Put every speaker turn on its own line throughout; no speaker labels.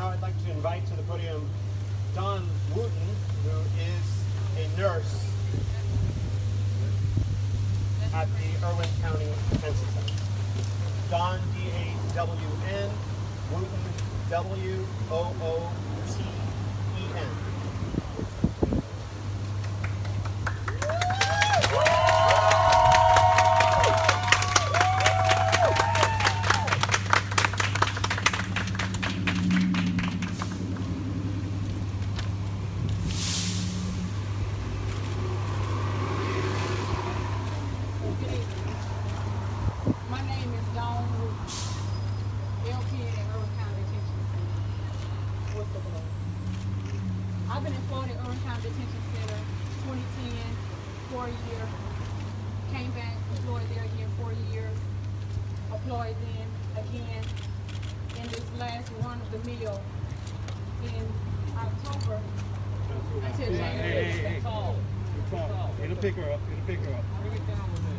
Now I'd like to invite to the podium Dawn Wooten, who is a nurse at the Irwin County Detention Center. Dawn, D-A-W-N, Wooten, W-O-O-T-E-N.
My name is Dawn Wooten, LPN at Irwin County Detention Center, Whistleblower. I've been employed at Irwin County Detention Center 2010, 4 years. Came back, employed there again 4 years. Employed then again in this last run of the mill in October until January.
Hey. It'll pick her up. Bring it down with it.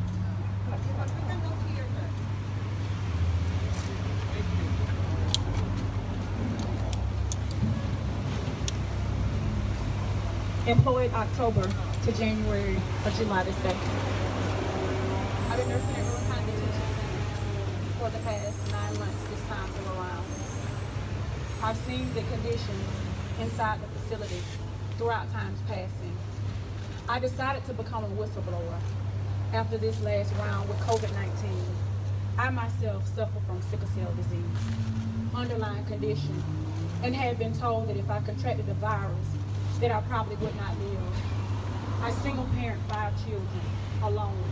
Employed October to January or July the 2nd. I've been nursing at Irwin County Detention Center for the past 9 months this time around. I've seen the conditions inside the facility throughout times passing. I decided to become a whistleblower after this last round with COVID-19. I myself suffer from sickle cell disease, underlying condition, and had been told that if I contracted the virus, that I probably would not live. I single parent 5 children alone.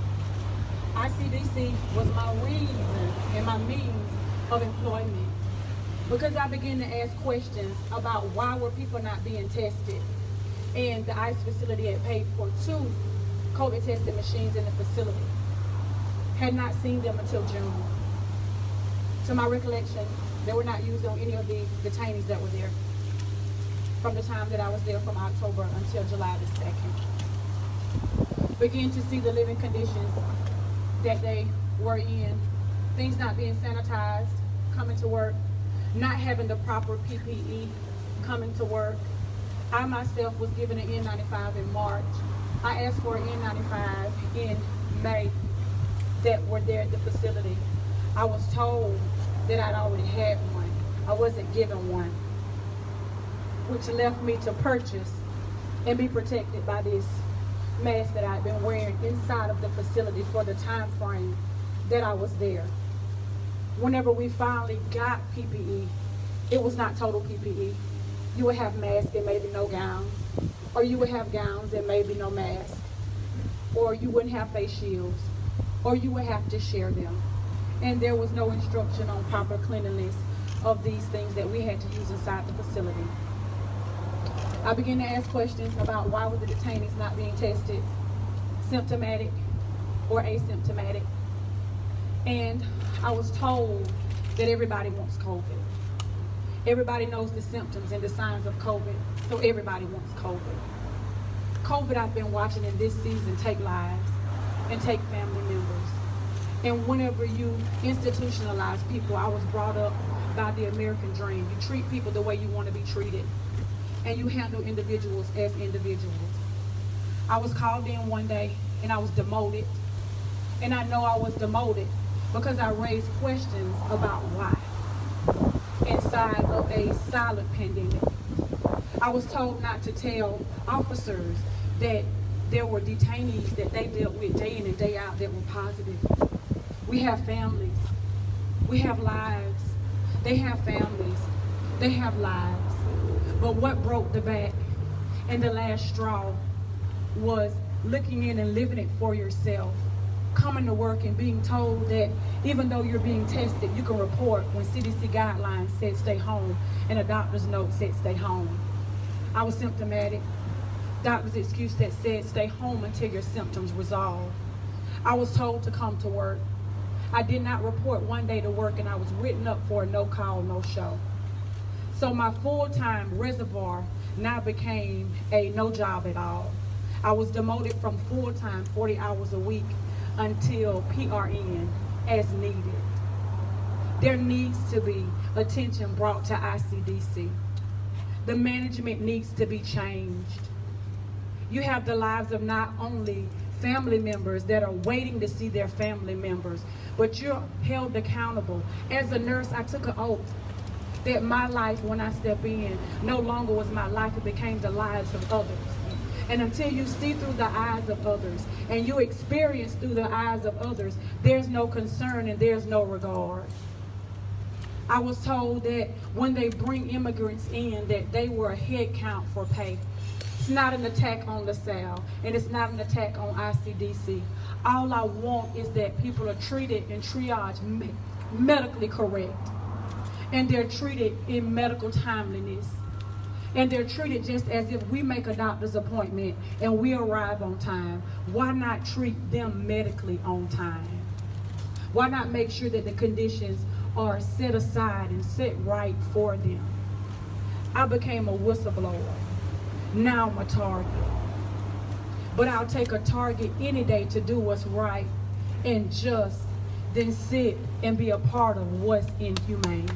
ICDC was my reason and my means of employment because I began to ask questions about why were people not being tested, and the ICE facility had paid for 2 COVID testing machines in the facility. Had not seen them until June. To my recollection, they were not used on any of the detainees that were there from the time that I was there from October until July the 2nd. Begin to see the living conditions that they were in, things not being sanitized, coming to work, not having the proper PPE, coming to work. I myself was given an N95 in March. I asked for an N95 in May that were there at the facility. I was told that I'd already had one. I wasn't given one, which left me to purchase and be protected by this mask that I'd been wearing inside of the facility for the time frame that I was there. Whenever we finally got PPE, it was not total PPE. You would have masks and maybe no gowns, or you would have gowns and maybe no mask, or you wouldn't have face shields, or you would have to share them. And there was no instruction on proper cleanliness of these things that we had to use inside the facility. I began to ask questions about why were the detainees not being tested, symptomatic or asymptomatic. And I was told that everybody wants COVID. Everybody knows the symptoms and the signs of COVID, so everybody wants COVID. COVID, I've been watching in this season take lives and take family members. And whenever you institutionalize people, I was brought up by the American dream. You treat people the way you want to be treated, and you handle individuals as individuals. I was called in one day and I was demoted. And I know I was demoted because I raised questions about why inside of a silent pandemic. I was told not to tell officers that there were detainees that they dealt with day in and day out that were positive. We have families. We have lives. They have families. They have lives. But what broke the back and the last straw was looking in and living it for yourself. Coming to work and being told that even though you're being tested, you can report when CDC guidelines said stay home and a doctor's note said stay home. I was symptomatic. Doctor's excuse that said stay home until your symptoms resolve. I was told to come to work. I did not report one day to work and I was written up for a no call, no show. So my full-time reservoir now became a no job at all. I was demoted from full-time 40 hours a week until PRN as needed. There needs to be attention brought to ICDC. The management needs to be changed. You have the lives of not only family members that are waiting to see their family members, but you're held accountable. As a nurse, I took an oath that my life, when I step in, no longer was my life, it became the lives of others. And until you see through the eyes of others and you experience through the eyes of others, there's no concern and there's no regard. I was told that when they bring immigrants in, that they were a head count for pay. It's not an attack on LaSalle, and it's not an attack on ICDC. All I want is that people are treated and triaged medically correct. And they're treated in medical timeliness. And they're treated just as if we make a doctor's appointment and we arrive on time. Why not treat them medically on time? Why not make sure that the conditions are set aside and set right for them? I became a whistleblower. Now I'm a target. But I'll take a target any day to do what's right and just, than sit and be a part of what's inhumane.